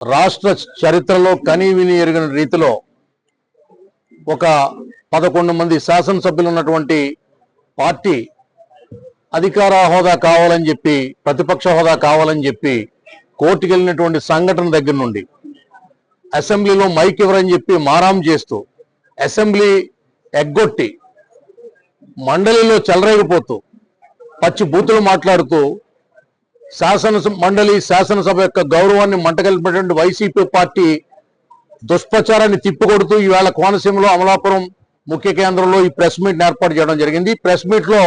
రాష్ట్ర చరిత్రలో కనీవిని ఎరుగని రీతిలో ఒక 11 మంది శాసనసభ్యులు ఉన్నటువంటి పార్టీ అధికార హోదా కావాలని చెప్పి, ప్రతిపక్ష హోదా కావాలని చెప్పి కోర్టుకు వెళ్ళినటువంటి సంఘటన దగ్గర నుండి అసెంబ్లీలో మైక్ ఇవ్వరని చెప్పి మారాం చేస్తూ, అసెంబ్లీ ఎగ్గొట్టి మండలిలో చెలరేగిపోతూ పచ్చి బూతులు మాట్లాడుతూ శాసనసభ యొక్క గౌరవాన్ని మంటగలిపినటువంటి వైసీపీ పార్టీ దుష్ప్రచారాన్ని తిప్పికొడుతూ ఈవేళ కోనసీమలో అమలాపురం ముఖ్య కేంద్రంలో ఈ ప్రెస్ మీట్ ఏర్పాటు చేయడం జరిగింది. ప్రెస్ మీట్ లో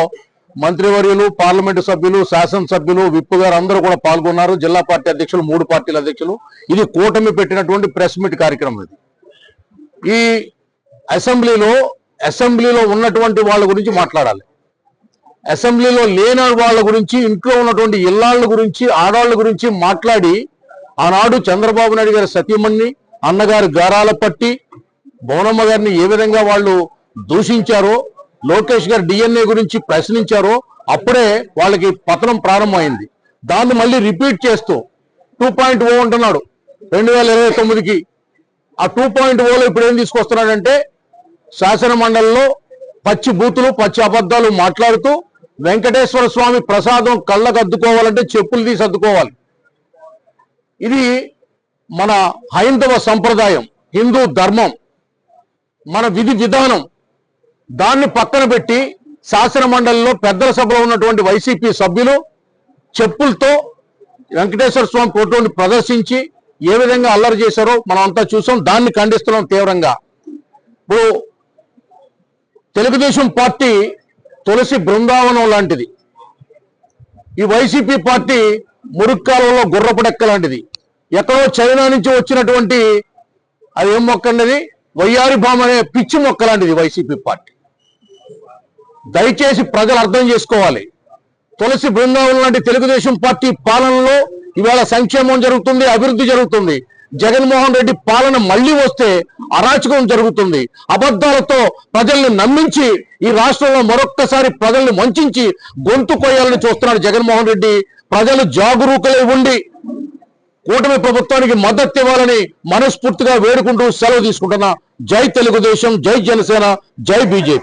మంత్రివర్యులు, పార్లమెంటు సభ్యులు, శాసనసభ్యులు, విప్ గారు అందరూ కూడా పాల్గొన్నారు. జిల్లా పార్టీ అధ్యక్షులు, 3 పార్టీల అధ్యక్షులు. ఇది కూటమి పెట్టినటువంటి ప్రెస్ మీట్ కార్యక్రమం. ఇది ఈ అసెంబ్లీలో ఉన్నటువంటి వాళ్ళ గురించి మాట్లాడాలి. అసెంబ్లీలో లేని వాళ్ళ గురించి, ఇంట్లో ఉన్నటువంటి ఇల్లాళ్ళ గురించి, ఆడాళ్ళ గురించి మాట్లాడి ఆనాడు చంద్రబాబు నాయుడు గారి సతీమణ్ణి, అన్నగారు గారాల పట్టి భువనమ్మ గారిని ఏ విధంగా వాళ్ళు దూషించారో, లోకేష్ గారు డిఎన్ఏ గురించి ప్రశ్నించారో అప్పుడే వాళ్ళకి పతనం ప్రారంభమైంది. దాన్ని మళ్ళీ రిపీట్ చేస్తూ 2.0 అంటున్నాడు 2029కి. ఆ 2.0లో ఇప్పుడు ఏం తీసుకొస్తున్నాడంటే శాసన మండలిలో పచ్చి బూతులు, పచ్చి అబద్ధాలు మాట్లాడుతూ వెంకటేశ్వర స్వామి ప్రసాదం కళ్ళకు అద్దుకోవాలంటే చెప్పులు తీసి అద్దుకోవాలి. ఇది మన హైందవ సంప్రదాయం, హిందూ ధర్మం, మన విధి విధానం. దాన్ని పక్కన పెట్టి శాసన మండలిలో పెద్దల సభలో ఉన్నటువంటి వైసీపీ సభ్యులు చెప్పులతో వెంకటేశ్వర స్వామి ఫోటోని ప్రదర్శించి ఏ విధంగా అల్లరి చేశారో మనం అంతా చూసాం. దాన్ని ఖండిస్తున్నాం తీవ్రంగా. ఇప్పుడు తెలుగుదేశం పార్టీ తులసి బృందావనం లాంటిది, ఈ వైసీపీ పార్టీ మురుక్కాలలో గుర్రపడెక్క లాంటిది. ఎక్కడో చైనా నుంచి వచ్చినటువంటి అది ఏం మొక్క అండి, వయ్యారి బామ్ అనే పిచ్చి మొక్క లాంటిది వైసీపీ పార్టీ. దయచేసి ప్రజలు అర్థం చేసుకోవాలి. తులసి బృందావనం లాంటి తెలుగుదేశం పార్టీ పాలనలో ఇవాళ సంక్షేమం జరుగుతుంది, అభివృద్ధి జరుగుతుంది. జగన్మోహన్ రెడ్డి పాలన మళ్లీ వస్తే అరాచకం జరుగుతుంది. అబద్ధాలతో ప్రజల్ని నమ్మించి ఈ రాష్ట్రంలో మరొక్కసారి ప్రజల్ని వంచి గొంతు కొయ్యాలని చూస్తున్నాడు జగన్మోహన్ రెడ్డి. ప్రజలు జాగరూకులై ఉండి కూటమి ప్రభుత్వానికి మద్దతు ఇవ్వాలని మనస్ఫూర్తిగా వేడుకుంటూ సెలవు తీసుకుంటున్నా. జై తెలుగుదేశం, జై జనసేన, జై బీజేపీ.